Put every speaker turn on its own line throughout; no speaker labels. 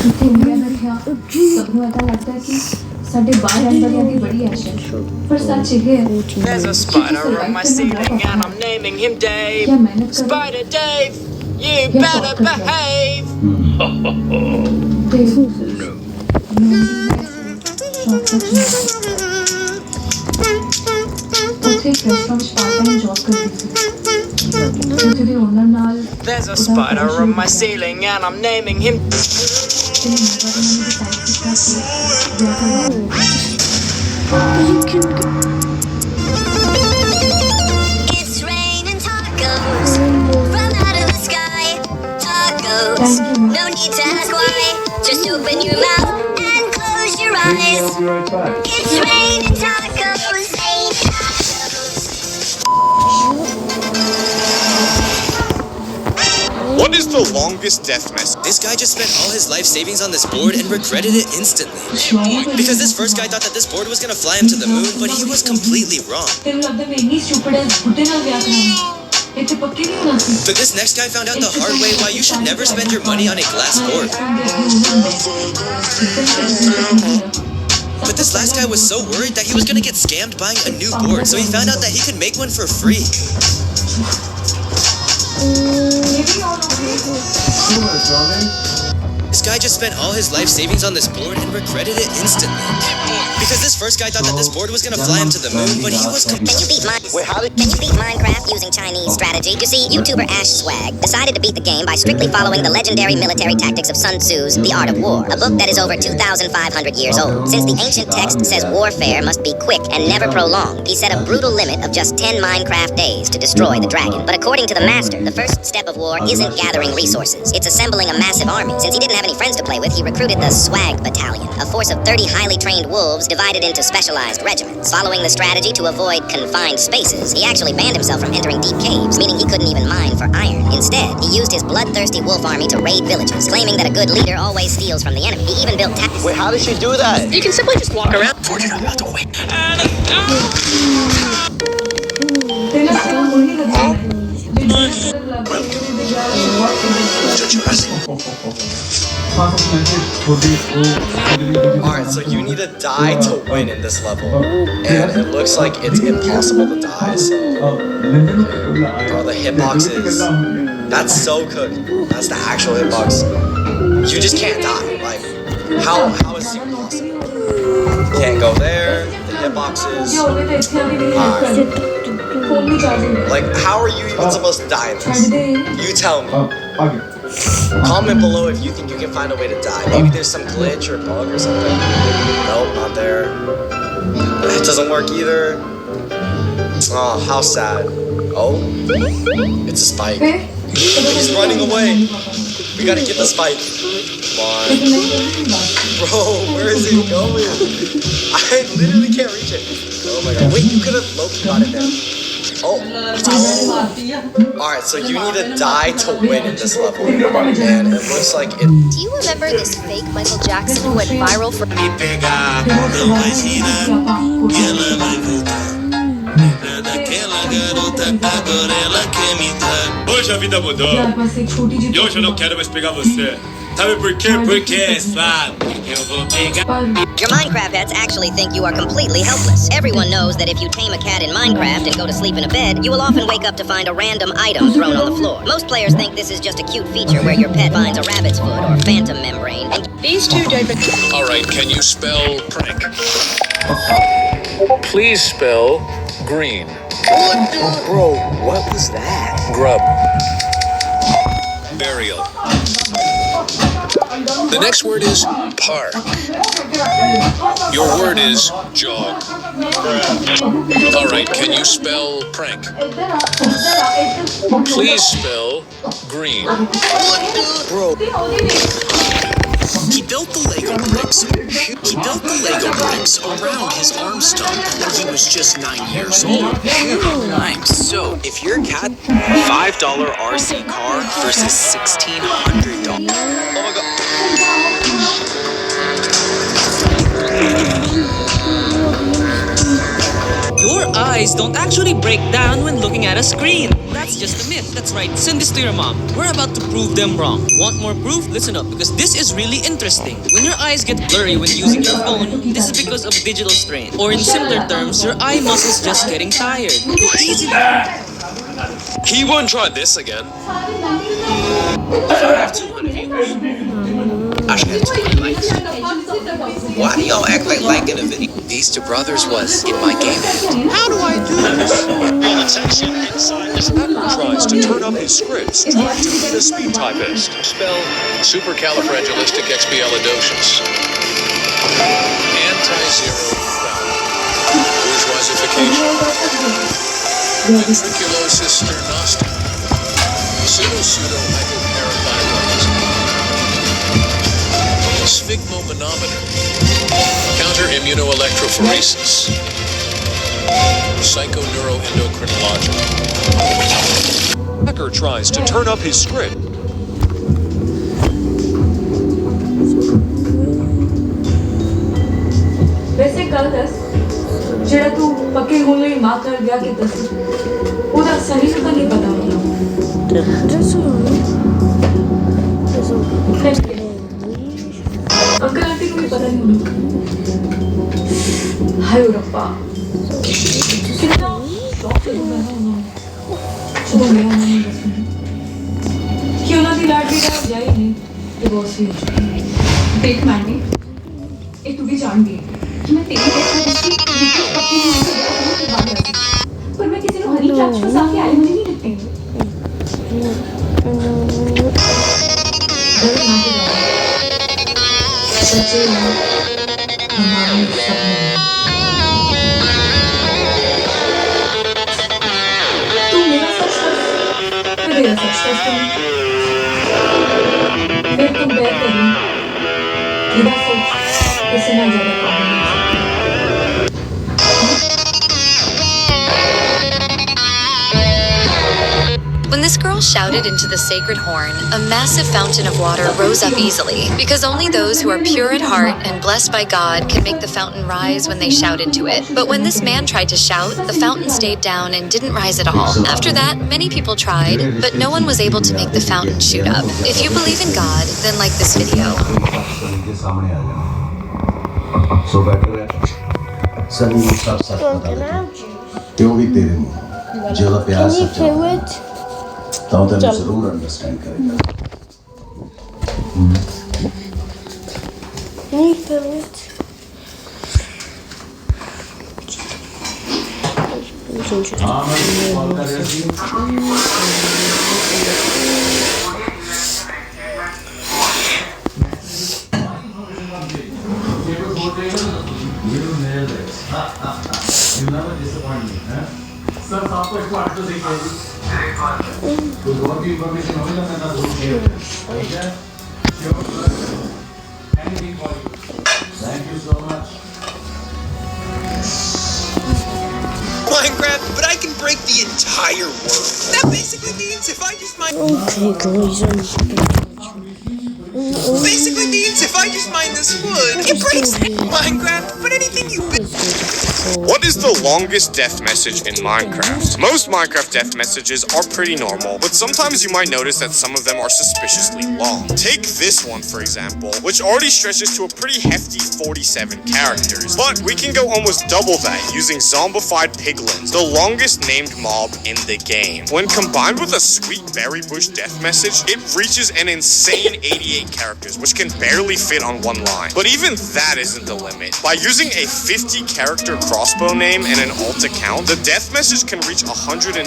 ਇੱਥੇ ਇੰਡੀਆ ਬੈਠਿਆ ਸਭ ਨੂੰ ਏਦਾਂ ਲੱਗਦਾ ਕਿ ਸਾਡੇ ਬਾਹਰ ਅੰਦਰਿਆਂ ਦੀ ਬੜੀ ਐਸ਼ ਹੈ ਪਰ ਸੱਚ ਇਹ ਹੈ
There's a spider on my ceiling and I'm naming him Dave.
क्या मेहनत करो
Spider Dave, you
क्या
better
शॉर्टकट है
behave.
ਤੇ शॉर्टकट ਉੱਥੇ ਇੱਕ ਰੈਸਟੋਰੈਂਟ 'ਚ ਪਾਰਟ ਟਾਈਮ ਜੌਬ ਕਰਦੀ ਸੀ ਉੱਥੇ ਦੇ ਓਨਰ ਨਾਲ
There's a
ਉਹਦਾ
spider
crush
on
we
my
ਹੈ
ceiling and I'm naming him.
ਤੇ ਮੇਰਾ ਤਾਂ ਮੈਨੂੰ ਡਿਸਾਈਡ ਕੀਤਾ ਕਿ ਵਿਆਹ ਕਰਨਾ
It's raining tacos from out of the sky. Tacos,
thank you ma'am
no need to ask why. Just open your mouth and close your eyes. It's raining tacos.
What is the longest death message? This guy just spent all his life savings on this board and regretted it instantly. Because this first guy thought that this board was gonna fly him to the moon, but he was completely wrong.
ਤੈਨੂੰ ਲੱਗਦਾ ਮੈਂ ਇੰਨੀ stupid ਐ ਬੁੱਢੇ ਨਾਲ ਵਿਆਹ ਕਰਾਂਗਾ ਇੱਥੇ ਪੱਕੀ ਨਹੀਂ ਹੋਣਾ ਸੀ
But this next guy found out the hard way why you should never spend your money on a glass board. But this last guy was so worried that he was gonna get scammed buying a new board, so he found out that he could make one for free. This guy just spent all his life savings on this board and regretted it instantly. Because this first guy thought that this board was gonna fly him to the moon, but he was
Can you beat Minecraft using Chinese strategy? You see, YouTuber Ash Swag decided to beat the game by strictly following the legendary military tactics of Sun Tzu's The Art of War, a book that is over 2,500 years old. Since the ancient text says warfare must be quick and never prolonged, he set a brutal limit of just 10 Minecraft days to destroy the dragon. But according to the master, the first step of war isn't gathering resources. It's assembling a massive army. Since he didn't have any friends to play with, he recruited the Swag Battalion, a force of 30 highly trained wolves divided into specialized regiments. Following the strategy to avoid confined spaces, he actually banned himself from entering deep caves, meaning he couldn't even mine for iron. Instead, he used his bloodthirsty wolf army to raid villages, claiming that a good leader always steals from the enemy. He even built
Wait, how did she do that?
You can simply just walk around.
Fortune, I'm about to win.
ਤੈਨੂੰ ਸਿਰਫ ਉਹੀ ਲੱਗਦਾ ਹੈ ਜਿੰਨਾ ਸਿਰਫ ਲੱਗਦਾ ਹੈ
Alright, so you need to die to win in this level. And it looks like it's impossible to die, so... Bro, the hitboxes... That's so good. That's the actual hitbox. You just can't die. Like, how is it possible? Can't go there. The hitboxes...
ਉਹਨੇ ਤਾਂ ਇੱਥੇ ਆ ਕੇ ਨਹੀਂ ਕਰ phone ਵੀ charging
Like, how are you even supposed to die in
ਛੱਡ
this?
ਦੇ
You tell me. Comment below if you think you can find a way to die. Maybe there's some glitch or bug or something. Nope, not there. It doesn't work either. Oh, how sad. Oh, it's a spike. He's running away. We gotta get the spike. Come on. Bro, where is it going? I literally can't reach it. Oh my god. Wait, you could have Loki got it there. Oh. Alright, so you need to die to win in this level. And it looks like it.
Do you remember this fake Michael Jackson who went viral for...
Hoje a vida mudou. E hoje eu não quero mais pegar você. Sabe por quê? Porque, sabe, eu vou pegar.
Your Minecraft pets actually think you are completely helpless. Everyone knows that if you tame a cat in Minecraft and go to sleep in a bed, you will often wake up to find a random item thrown on the floor. Most players think this is just a cute feature where your pet finds a rabbit's foot or phantom membrane. And
These two different.
All right, can you spell prank? Please spell green.
Bro, what was that?
Grub. Burial. The next word is park. Your word is jog. All right, can you spell prank? Please spell green.
Bro. He built the Lego bricks. He built the Lego bricks around his arm stump when he was just 9 years old. I'm so. If your cat, $5 RC car versus $1,600. Oh my god. Your
eyes don't actually break down when looking at a screen. That's just a myth. That's right. Send this to your mom. We're about to prove them wrong. Want more proof? Listen up, because this is really interesting. When your eyes get blurry when using your phone, this is because of digital strain. Or in simpler terms, your eye muscles just getting tired. Easy.
He won't try this again.
Why do y'all act like liking a video?
These two brothers was in my game.
How do I do this? Well, attention inside this hacker tries to turn up his scripts, trying to beat a speed typist.
Spell supercalifragilisticexpialidocious. Anti-zero bourgeoisification. Ventriculosis sternostic. Pseudo-hypoparathyroidism. Sphygmomanometer. Counter-immunoelectrophoresis. Psychoneuroendocrinologic.
Hacker tries to turn up his script.
वैसे कल दस जेड़ा तू पक्के होने ही माँ कर गया कि दस उधर सही से नहीं पता होना अंकल आंटी को भी पता नहीं होना हाय रप्पा कितना शौक से होना चलो मैं नहीं बस क्यों ना दिलाट भी डाल जाए नहीं ये बहुत सी देख मैंने एक तू भी जान गई कि मैं तेरी देखा उसकी पक्की नहीं से बात करती पर मैं किसी को हरी चाच के साथ आए मुझे नहीं लगते डर ना के सच्चे हमारे सपने तू मेरा सच कर मैं तेरा सच करती हूँ फिर तुम बैठ करी मेरा सच इससे ना ज़्यादा काम नहीं
When this girl shouted into the sacred horn, a massive fountain of water rose up easily, because only those who are pure at heart and blessed by God can make the fountain rise when they shout into it. But when this man tried to shout, the fountain stayed down and didn't rise at all. After that, many people tried, but no one was able to make the fountain shoot up. If you believe in God, then like this video.
So better है सभी सब सच बता दे क्यों भी तेरे मुंह ज्यादा प्यार सच है तो तेरे जरूर अंडरस्टैंड करेगा
नहीं feel it
हाँ मैं कॉल कर रही थी You never disappoint me, huh? Sir, आपको एक बात तो देखिए तो और भी information होगा मैं ना दूँ ठीक है anything for you thank you so much
Minecraft, but I can break the entire world. That basically means if I just mine. Basically means if I just mine this wood, it breaks Minecraft, but anything you build.
What is the longest death message in Minecraft? Most Minecraft death messages are pretty normal, but sometimes you might notice that some of them are suspiciously long. Take this one, for example, which already stretches to a pretty hefty 47 characters. But we can go almost double that using zombified piglins, the longest named mob in the game. When combined with a sweet berry bush death message, it reaches an insane 88 characters, which can barely fit on one line. But even that isn't the limit. By using a 50 character crossbow name and an alt account, the death message can reach 119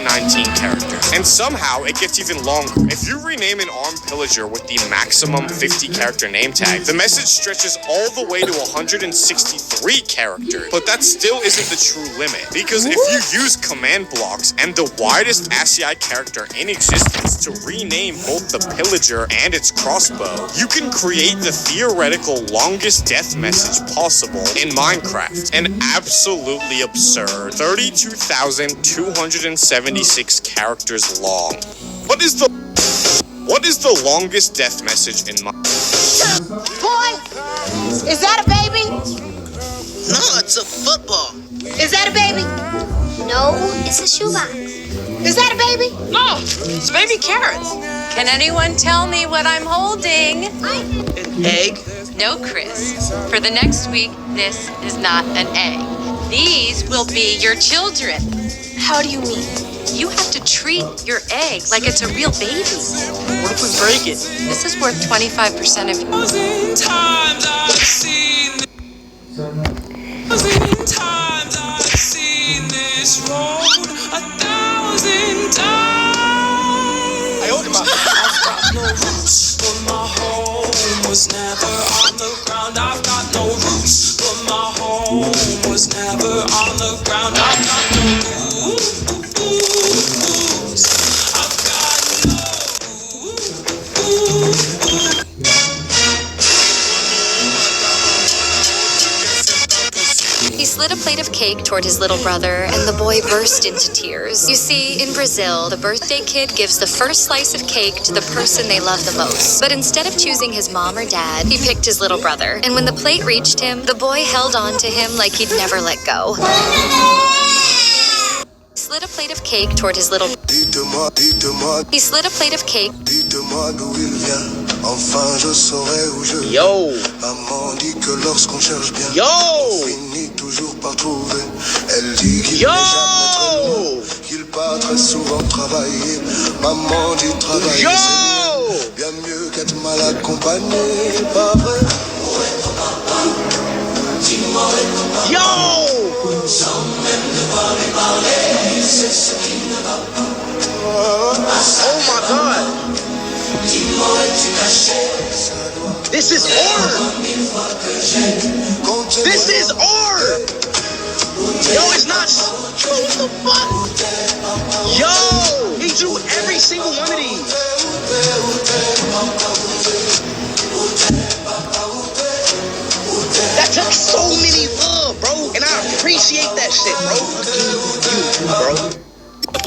characters. And somehow it gets even longer. If you rename an armed pillager with the maximum 50 character name tag, the message stretches all the way to 163 characters. But that still isn't the true limit, because if you use command blocks and the widest ASCII character in existence to rename both the pillager and its crossbow, you can create the theoretical longest death message possible in Minecraft. An absolutely absurd 32,276 characters long. What is the longest death message in Minecraft?
Boy, is that a baby?
No, it's a football.
Is that a baby?
No, it's a shoebox.
Is that a baby? No, it's baby carrots. Can anyone tell me what I'm holding?
An egg?
No, Chris. For the next week, this is not an egg. These will be your children.
How do you mean?
You have to treat your egg like it's a real baby.
What if we break it?
This is worth 25% of
I owed him
My home was never on the ground. I've got no roots, but my home was never on the ground. I've got no roots. I've got
He slid a plate of cake toward his little brother, and the boy burst into tears. You see, in Brazil, the birthday kid gives the first slice of cake to the person they love the most. But instead of choosing his mom or dad, he picked his little brother. And when the plate reached him, the boy held on to him like he'd never let go. He slid a plate of cake toward his little... He slid a plate of cake...
Enfin je saurai où je vais.
Yo!
Maman dit que lorsqu'on cherche bien,
Yo!
on finit toujours par trouver. Elle dit qu'il n'est jamais très loin, qu'il part très souvent travailler. Maman dit travailler c'est bien mieux qu'être mal accompagné. Pas vrai?
Yo!
Sans même devoir lui parler, c'est ce qui ne va pas.
Oh my god! This is art! This is art! Yo, it's not... What the fuck? Yo! He drew every single one of these. That took so many love, bro. And I appreciate that shit, bro. You, bro.
The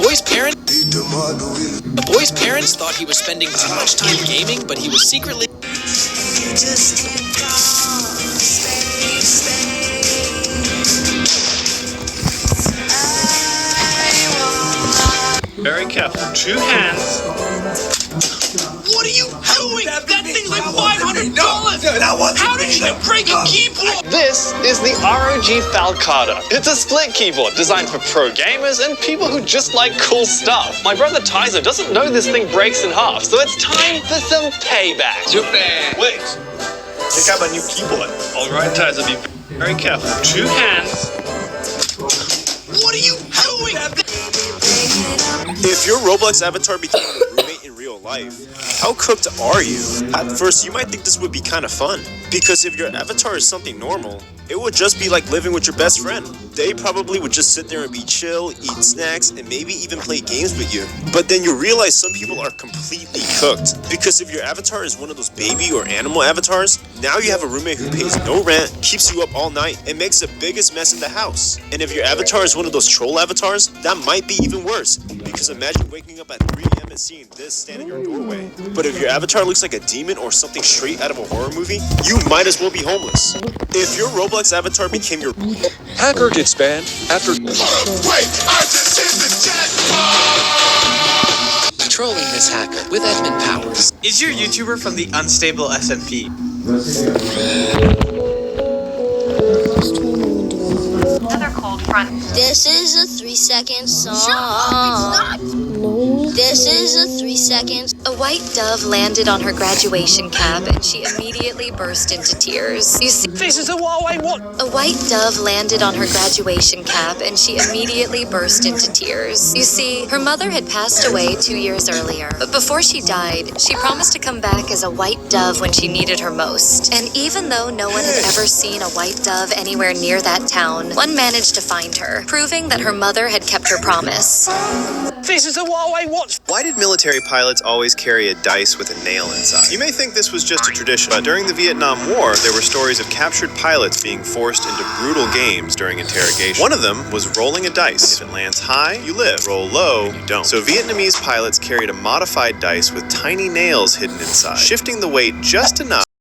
boy's parents thought he was spending too much time gaming, but he was secretly...
Very careful. 2 hands.
What are you doing? That thing's like $500! How did you break a keyboard?
This is the ROG Falcata. It's a split keyboard designed for pro gamers and people who just like cool stuff. My brother Tyzer doesn't know this thing breaks in half, so it's time for some payback.
Wait. Check out my new keyboard. Alright, Tyzer, be very careful. 2 hands.
What are you doing?
If your Roblox avatar became a roommate in real life, how cooked are you? At first, you might think this would be kind of fun, because if your avatar is something normal, it would just be like living with your best friend. They probably would just sit there and be chill, eat snacks, and maybe even play games with you. But then you realize some people are completely cooked, because if your avatar is one of those baby or animal avatars, now you have a roommate who pays no rent, keeps you up all night, and makes the biggest mess in the house. And if your avatar is one of those troll avatars, that might be even worse, because imagine waking up at 3 a.m. and seeing this stand in your doorway. But if your avatar looks like a demon or something straight out of a horror movie, you might as well be homeless. If your Roblox avatar became your...
Hacker gets banned after...
Wait, I just hit the jackpot!
Trolling this hacker with admin powers.
Is your YouTuber from the unstable SMP?
Another cold front.
This is a 3-second song.
Shut up, it's not.
No. This is a 3-second.
A white dove landed on her graduation cap, and she immediately burst into tears. You see,
This is a Huawei what?
a white dove landed on her graduation cap, and she immediately burst into tears. You see, her mother had passed away 2 years earlier, but before she died, she promised to come back as a white dove when she needed her most. And even though no one had ever seen a white dove anywhere near that town, one managed to find her, proving that her mother had kept her promise.
This is a Huawei watch.
Why did military pilots always carry a dice with a nail inside? You may think this was just a tradition, but during the Vietnam War, there were stories of captured pilots being forced into brutal games during interrogation. One of them was rolling a dice. If it lands high, you live. Roll low, you don't. So Vietnamese pilots carried a modified dice with tiny nails hidden inside, shifting the weight just enough